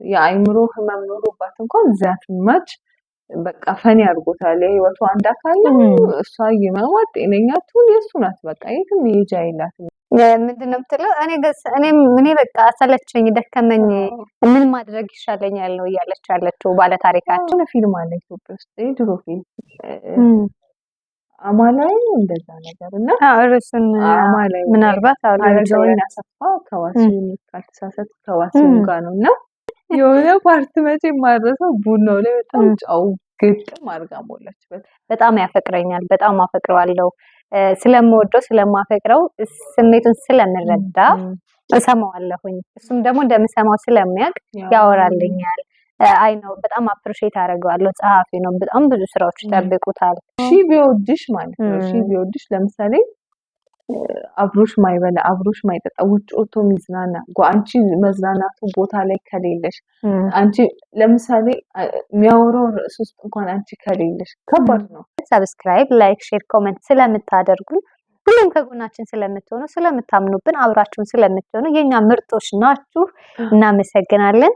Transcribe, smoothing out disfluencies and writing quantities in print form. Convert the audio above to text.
የአይምሮ ህመም ኖሮባት እንኳን ዛት ማች በቃ ፈኒ አድርጎታል። የህይወቱ አንድ አካል ነው። እሷ የመዋጥ ጤነኛ ትሁን የእሱ ናት። በቃ የትም መሄጃ የላትም። ምንድነው የምትለው? እኔ በቃ ሰለቸኝ፣ ደከመኝ፣ ምን ማድረግ ይሻለኛል ነው እያለች ያለችው ባለታሪካችን። ፊልም አለ ኢትዮጵያ ውስጥ የድሮ ፊልም አማላይ እንደዛ ነገር እና እርሱን አማላይ ምናልባት አረጋዊን አሰፋ ከዋሲሁን ካልተሳሳት ከዋሲሁን ጋር ነው እና የሆነ ፓርት መቼ ማድረሰው ቡናው ላይ በጣም ጫው ግጥም አድርጋ ሞላችበት። በጣም ያፈቅረኛል፣ በጣም አፈቅረዋለሁ። ስለምወደው ስለማፈቅረው ስሜቱን ስለምረዳ እሰማዋለሁኝ። እሱም ደግሞ እንደምሰማው ስለሚያውቅ ያወራልኛል። አይ ነው በጣም አፕሪሺየት አደርገዋለሁ። ጸሐፊ ነው፣ በጣም ብዙ ስራዎች ይጠብቁታል። ቢወድሽ ማለት ነው። ቢወድሽ ለምሳሌ አብሮሽ ማይበላ አብሮሽ ማይጠጣ ውጭ ወጥቶ ሚዝናና አንቺ መዝናናቱ ቦታ ላይ ከሌለሽ አንቺ ለምሳሌ የሚያወራው ርዕስ ውስጥ እንኳን አንቺ ከሌለሽ ከባድ ነው። ሰብስክራይብ፣ ላይክ፣ ሼር፣ ኮሜንት ስለምታደርጉን ሁሉም ከጎናችን ስለምትሆኑ ስለምታምኑብን አብራችሁን ስለምትሆኑ የኛ ምርጦች ናችሁ። እናመሰግናለን።